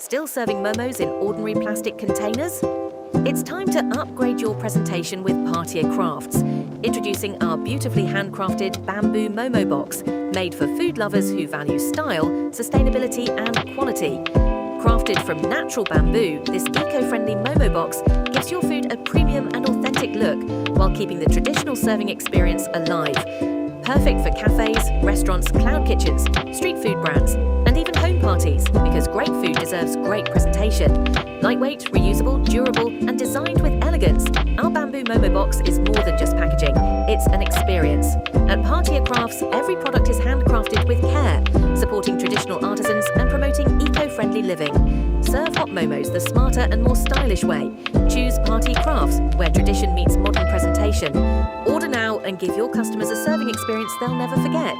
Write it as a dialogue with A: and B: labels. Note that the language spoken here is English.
A: Still serving momos in ordinary plastic containers? It's time to upgrade your presentation with Bhartiye Crafts. Introducing our beautifully handcrafted Bamboo Momo box, made for food lovers who value style, sustainability and quality. Crafted from natural bamboo, this eco-friendly Momo box gives your food a premium and authentic look while keeping the traditional serving experience alive. Perfect for cafes, restaurants, cloud kitchens, street food brands, and even home parties, because great food deserves great presentation. Lightweight, reusable, durable, and designed with elegance, our Bamboo Momo box is more than just packaging, it's an experience. At Bhartiye Crafts, every product is handcrafted with care, supporting traditional artisans and promoting eco-friendly living. Serve hot momos the smarter and more stylish way. Choose Bhartiye Crafts, where tradition meets modern presentation. Order now and give your customers a serving experience they'll never forget.